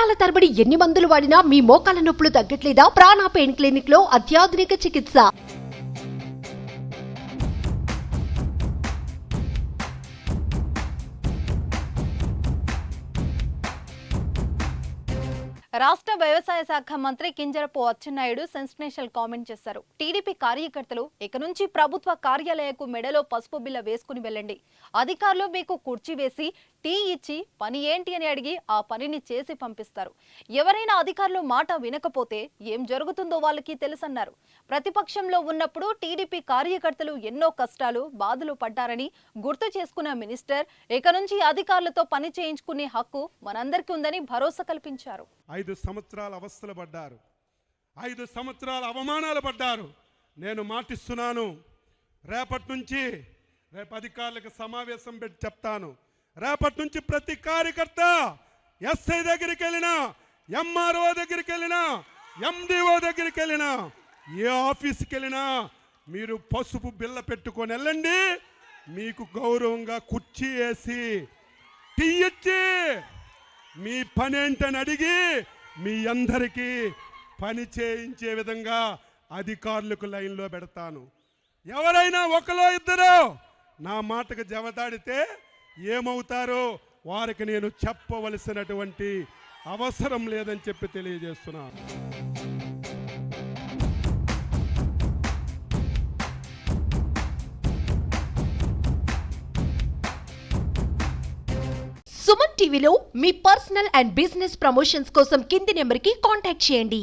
సంవత్సరాల తరబడి ఎన్ని మందులు వాడినా మీ మోకాల నొప్పులు తగ్గట్లేదా? ప్రాణ పెయిన్ క్లినిక్ లో అత్యాధునిక చికిత్స. రాష్ట్ర వ్యవసాయ శాఖ మంత్రి కింజరపు అచ్చెన్నాయుడు సెన్సేషనల్ కామెంట్ చేశారు. టీడీపీ కార్యకర్తలు ఇక నుంచి ప్రభుత్వ కార్యాలయకు మెడలో పసుపు బిల్ల వేసుకుని వెళ్ళండి. అధికారులు మీకు కుర్చీ వేసి టీ ఇచ్చి పని ఏంటి అని అడిగి ఆ పనిని చేసి పంపిస్తారు. ఎవరైనా అధికారులు మాట వినకపోతే ఏం జరుగుతుందో వాళ్ళకి తెలుసన్నారు. ప్రతిపక్షంలో ఉన్నప్పుడు టీడీపీ కార్యకర్తలు ఎన్నో కష్టాలు బాధలు పడ్డారని గుర్తు చేసుకున్న మినిస్టర్ ఇక నుంచి అధికారులతో పని చేయించుకునే హక్కు మనందరికీ ఉందని భరోసా కల్పించారు. 5 సంవత్సరాల అవస్థలు పడ్డారు, 5 సంవత్సరాల అవమానాలు పడ్డారు. నేను మాటిస్తున్నాను, రేపటి నుంచి రేపు అధికారులకు సమావేశం పెట్టి చెప్తాను. రేపటి నుంచి ప్రతి కార్యకర్త ఎస్ఐ దగ్గరికి వెళ్ళినా, ఎంఆర్ఓ దగ్గరికి వెళ్ళినా, ఎండిఓ దగ్గరికి వెళ్ళినా, ఏ ఆఫీస్కి వెళ్ళినా మీరు పసుపు బిల్ల పెట్టుకొని వెళ్ళండి. మీకు గౌరవంగా కుర్చీ వేసి టీ ఇచ్చి మీ పని ఏంటని అడిగి మీ అందరికీ పని చేయించే విధంగా అధికారులకు లైన్లో పెడతాను. ఎవరైనా ఒకలో ఇద్దరు నా మాటకు జవదాడితే ఏమవుతారో వారికి నేను చెప్పవలసినటువంటి అవసరం లేదని చెప్పి తెలియజేస్తున్నాను. సుమన్ టీవీలో మీ పర్సనల్ అండ్ బిజినెస్ ప్రమోషన్స్ కోసం కింది నెంబర్కి కాంటాక్ట్ చేయండి.